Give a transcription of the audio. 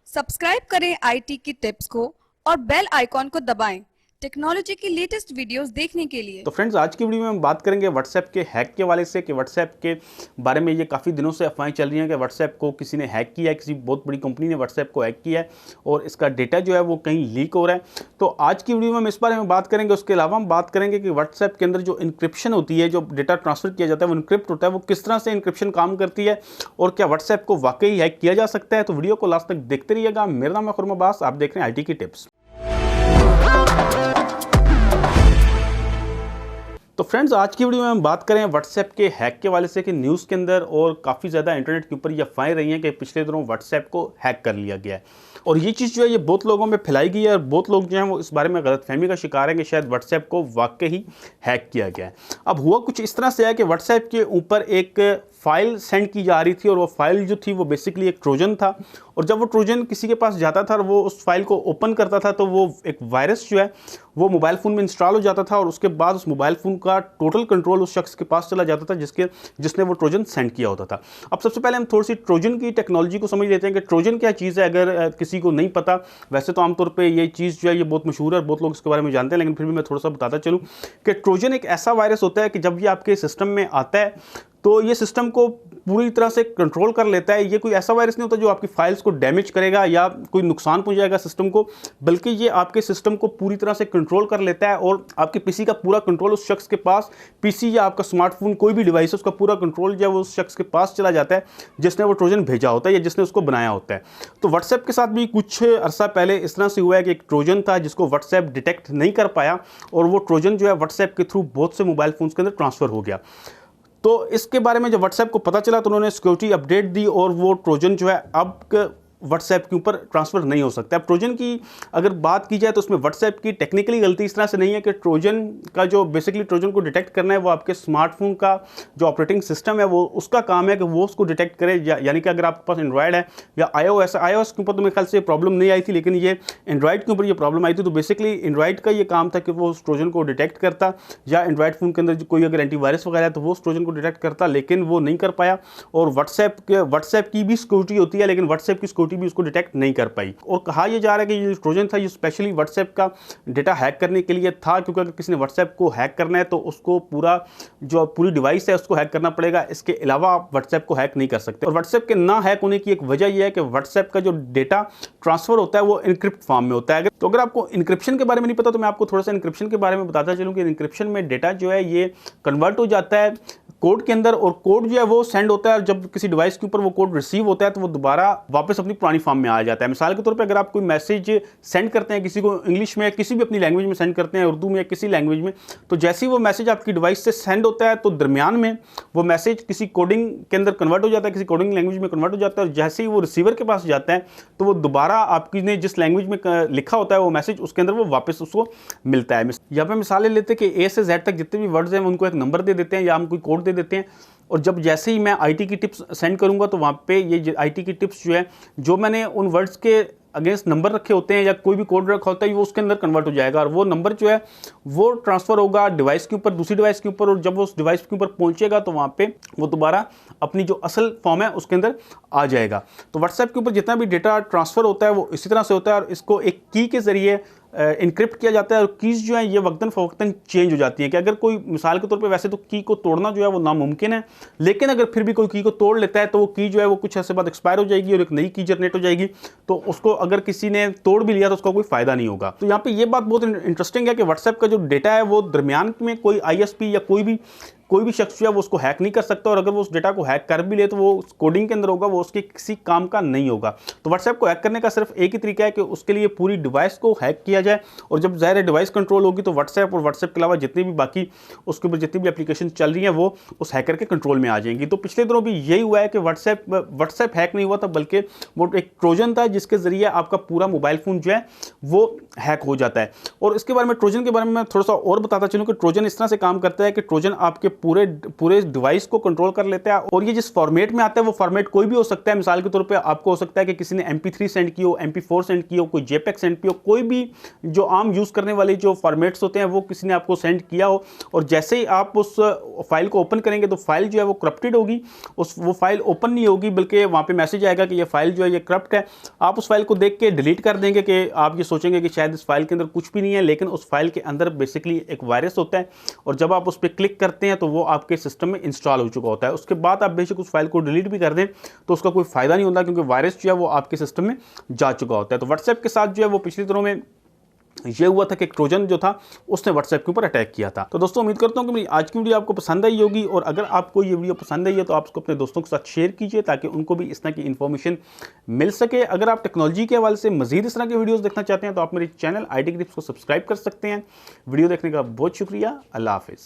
Subscribe करें IT की tips को और बेल आइकॉन को दबाएं टेक्नोलॉजी की लेटेस्ट वीडियोस देखने के लिए। तो फ्रेंड्स, आज की वीडियो में हम बात करेंगे व्हाट्सएप के हैक के वाले से कि व्हाट्सएप के बारे में ये काफ़ी दिनों से अफवाहें चल रही हैं कि व्हाट्सएप को किसी ने हैक किया है, किसी बहुत बड़ी कंपनी ने व्हाट्सएप को हैक किया है और इसका डेटा जो है वो कहीं लीक हो रहा है। तो आज की वीडियो में हम इस बारे में बात करेंगे। उसके अलावा हम बात करेंगे कि व्हाट्सएप के अंदर जो इंक्रिप्शन होती है, जो डेटा ट्रांसफर किया जाता है वो इंक्रिप्ट होता है, वो किस तरह से इंक्रिप्शन काम करती है और क्या व्हाट्सएप को वाकई हैक किया जा सकता है। तो वीडियो को लास्ट तक देखते रहिएगा। मेरा नाम है खुरमा अब्बास, आप देख रहे हैं आईटी की टिप्स। तो फ्रेंड्स, आज की वीडियो में हम बात करें व्हाट्सएप के हैक के वाले से कि न्यूज़ के अंदर और काफ़ी ज़्यादा इंटरनेट के ऊपर ये अफवाहें रही हैं कि पिछले दिनों व्हाट्सएप को हैक कर लिया गया है और ये चीज़ जो है ये बहुत लोगों में फैलाई गई है और बहुत लोग जो हैं वो इस बारे में गलतफहमी का शिकार हैं कि शायद व्हाट्सएप को वाकई ही हैक किया गया है। अब हुआ कुछ इस तरह से है कि व्हाट्सएप के ऊपर एक फाइल सेंड की जा रही थी और वो फाइल जो थी वो बेसिकली एक ट्रोजन था और जब वो ट्रोजन किसी के पास जाता था और वो उस फाइल को ओपन करता था तो वो एक वायरस जो है वो मोबाइल फ़ोन में इंस्टॉल हो जाता था और उसके बाद उस मोबाइल फ़ोन का टोटल कंट्रोल उस शख्स के पास चला जाता था जिसने वो ट्रोजन सेंड किया होता था। अब सबसे पहले हम थोड़ी सी ट्रोजन की टेक्नोलॉजी को समझ लेते हैं कि ट्रोजन क्या चीज़ है। अगर किसी को नहीं पता, वैसे तो आमतौर पर ये चीज़ जो है ये बहुत मशहूर है और बहुत लोग इसके बारे में जानते हैं, लेकिन फिर भी मैं थोड़ा सा बताता चलूँ कि ट्रोजन एक ऐसा वायरस होता है कि जब ये आपके सिस्टम में आता है तो ये सिस्टम को पूरी तरह से कंट्रोल कर लेता है। ये कोई ऐसा वायरस नहीं होता जो आपकी फाइल्स को डैमेज करेगा या कोई नुकसान पहुंचाएगा सिस्टम को, बल्कि ये आपके सिस्टम को पूरी तरह से कंट्रोल कर लेता है और आपके पीसी का पूरा कंट्रोल उस शख्स के पास, पीसी या आपका स्मार्टफोन कोई भी डिवाइस है उसका पूरा कंट्रोल जो है वो उस शख्स के पास चला जाता है जिसने वो ट्रोजन भेजा होता है या जिसने उसको बनाया होता है। तो व्हाट्सएप के साथ भी कुछ अरसा पहले इस तरह से हुआ है कि एक ट्रोजन था जिसको व्हाट्सएप डिटेक्ट नहीं कर पाया और वो ट्रोजन जो है व्हाट्सएप के थ्रू बहुत से मोबाइल फोन्स के अंदर ट्रांसफर हो गया। तो इसके बारे में जब व्हाट्सएप को पता चला तो उन्होंने सिक्योरिटी अपडेट दी और वो ट्रोजन जो है अब व्हाट्सएप के ऊपर ट्रांसफ़र नहीं हो सकता। अब ट्रोजन की अगर बात की जाए तो उसमें व्हाट्सएप की टेक्निकली गलती इस तरह से नहीं है कि ट्रोजन का जो बेसिकली ट्रोजन को डिटेक्ट करना है वो आपके स्मार्टफोन का जो ऑपरेटिंग सिस्टम है वो उसका काम है कि वो उसको डिटेक्ट करे। यानी कि अगर आपके पास एंड्रॉयड है या iOS के ऊपर तो मेरे ख्याल से प्रॉब्लम नहीं आई थी, लेकिन ये एंड्रॉयड के ऊपर ये प्रॉब्लम आई थी। तो बेसिकली एंड्रॉयड का ये काम था कि वो उस ट्रोजन को डिटेक्ट करता या एंड्रॉयड फ़ोन के अंदर कोई अगर एंटीवायरस वगैरह है तो वो उस ट्रोजन को डिटेक्ट करता, लेकिन वो नहीं कर पाया। और व्हाट्सएप की भी सिक्योरिटी होती है लेकिन व्हाट्सएप की सिक्योरिटी भी उसको डिटेक्ट नहीं कर पाई। और कहा यह जा रहा है कि ये ट्रोजन था ये स्पेशली व्हाट्सएप का डेटा हैक करने के लिए था, क्योंकि अगर किसी ने व्हाट्सएप को हैक करना है तो उसको पूरी डिवाइस है उसको हैक करना पड़ेगा। इसके अलावा आप व्हाट्सएप को हैक नहीं कर सकते। और व्हाट्सएप के ना हैक होने की एक वजह यह है कि व्हाट्सएप का जो डेटा ट्रांसफर होता है वो इनक्रिप्ट फॉर्म में होता है। तो अगर आपको इनक्रिप्शन के बारे में नहीं पता तो मैं आपको थोड़ा सा इनक्रिप्शन के बारे में बताता चलूँ कि इनक्रिप्शन में डेटा जो है ये कन्वर्ट हो जाता है कोड के अंदर और कोड जो है वो सेंड होता है और जब किसी डिवाइस के ऊपर वो कोड रिसीव होता है तो वो दोबारा वापस अपनी पुरानी फॉर्म में आ जाता है। मिसाल के तौर पे अगर आप कोई मैसेज सेंड करते हैं किसी को इंग्लिश में, किसी भी अपनी लैंग्वेज में सेंड करते हैं, उर्दू में या किसी लैंग्वेज में, तो जैसे ही वो मैसेज आपकी डिवाइस से सेंड होता है तो दरमियान में वो मैसेज किसी कोडिंग के अंदर कन्वर्ट हो जाता है, किसी कोडिंग लैंग्वेज में कन्वर्ट हो जाता है और जैसे ही वो रिसीवर के पास जाता है तो वो दोबारा आपकी ने जिस लैंग्वेज में लिखा होता है वो मैसेज उसके अंदर वो वापस उसको मिलता है। यहाँ पे मिसालें लेते हैं कि A से Z तक जितने भी वर्ड्स हैं उनको एक नंबर दे देते हैं या हम कोई कोड दे देते हैं और जब जैसे ही मैं आईटी की टिप्स सेंड करूंगा तो वहाँ पे ये आईटी की टिप्स जो है जो मैंने उन वर्ड्स के अगेंस्ट नंबर रखे होते हैं या कोई भी कोड रखा होता है वो उसके अंदर कन्वर्ट हो जाएगा और वो नंबर जो है वो ट्रांसफ़र होगा डिवाइस के ऊपर, दूसरी डिवाइस के ऊपर, और जब वो उस डिवाइस के ऊपर पहुंचेगा तो वहाँ पे वो दोबारा अपनी जो असल फॉर्म है उसके अंदर आ जाएगा। तो व्हाट्सएप के ऊपर जितना भी डेटा ट्रांसफ़र होता है वो इसी तरह से होता है और इसको एक की के ज़रिए इनक्रिप्ट किया जाता है और कीज़ जो है ये वक्तन फ़वक्तन चेंज हो जाती है। कि अगर कोई मिसाल के तौर पे वैसे तो की को तोड़ना जो है वो नामुमकिन है, लेकिन अगर फिर भी कोई की को तोड़ लेता है तो वो की जो है वो कुछ ऐसे बाद एक्सपायर हो जाएगी और एक नई की जनरेट हो जाएगी। तो उसको अगर किसी ने तोड़ भी लिया तो उसका कोई फ़ायदा नहीं होगा। तो यहाँ पे ये बात बहुत इंटरेस्टिंग है कि व्हाट्सएप का जो डेटा है वो दरमियान में कोई ISP या कोई भी शख्स जो है वो उसको हैक नहीं कर सकता और अगर वो उस डेटा को हैक कर भी ले तो वो कोडिंग के अंदर होगा, वो उसके किसी काम का नहीं होगा। तो व्हाट्सएप को हैक करने का सिर्फ एक ही तरीका है कि उसके लिए पूरी डिवाइस को हैक किया जाए और जब ज़ाहिर है डिवाइस कंट्रोल होगी तो व्हाट्सएप और व्हाट्सएप के अलावा जितनी भी बाकी उसके ऊपर जितनी भी एप्लीकेशन चल रही हैं वो उस हैकर के कंट्रोल में आ जाएंगी। तो पिछले दिनों भी यही हुआ है कि व्हाट्सएप हैक नहीं हुआ था बल्कि वो एक ट्रोजन था जिसके ज़रिए आपका पूरा मोबाइल फ़ोन जो है वो हैक हो जाता है। और इसके बारे में ट्रोजन के बारे में मैं थोड़ा सा और बताता चलूँ कि ट्रोजन इस तरह से काम करता है कि ट्रोजन आपके पूरे पूरे डिवाइस को कंट्रोल कर लेता है। और ये जिस फॉर्मेट में आता है वो फॉर्मेट कोई भी हो सकता है। मिसाल के तौर पे आपको हो सकता है कि किसी ने MP3 सेंड की हो, MP4 सेंड की हो, कोई JPEG सेंड की हो, कोई भी जो आम यूज़ करने वाले जो फॉर्मेट्स होते हैं वो किसी ने आपको सेंड किया हो, और जैसे ही आप उस फाइल को ओपन करेंगे तो फाइल जो है वो करप्टेड होगी, वो फाइल ओपन नहीं होगी, बल्कि वहाँ पे मैसेज आएगा कि ये फाइल जो है ये करप्ट है। आप उस फाइल को देख के डिलीट कर देंगे कि आप ये सोचेंगे कि शायद इस फाइल के अंदर कुछ भी नहीं है, लेकिन उस फाइल के अंदर बेसिकली एक वायरस होता है, और जब आप उस पर क्लिक करते हैं तो वो आपके सिस्टम में इंस्टॉल हो चुका होता है। उसके बाद आप बेशक उस फाइल को डिलीट भी कर दें तो उसका कोई फायदा नहीं होता, क्योंकि वायरस जो है वो आपके सिस्टम में जा चुका होता है। तो व्हाट्सएप के साथ जो है वो पिछले दिनों में ये हुआ था कि एक ट्रोजन जो था उसने व्हाट्सएप के ऊपर अटैक किया था। तो दोस्तों उम्मीद करता हूं कि मेरी आज की वीडियो आपको पसंद आई होगी, और अगर आपको ये वीडियो पसंद आई है तो आप उसको अपने दोस्तों के साथ शेयर कीजिए ताकि उनको भी इस तरह की इन्फॉर्मेशन मिल सके। अगर आप टेक्नोलॉजी के हवाले से मजीद इस तरह की वीडियोज़ देखना चाहते हैं तो आप मेरे चैनल IT ग्रिप्स को सब्सक्राइब कर सकते हैं। वीडियो देखने का बहुत शुक्रिया। अल्लाह हाफिज़।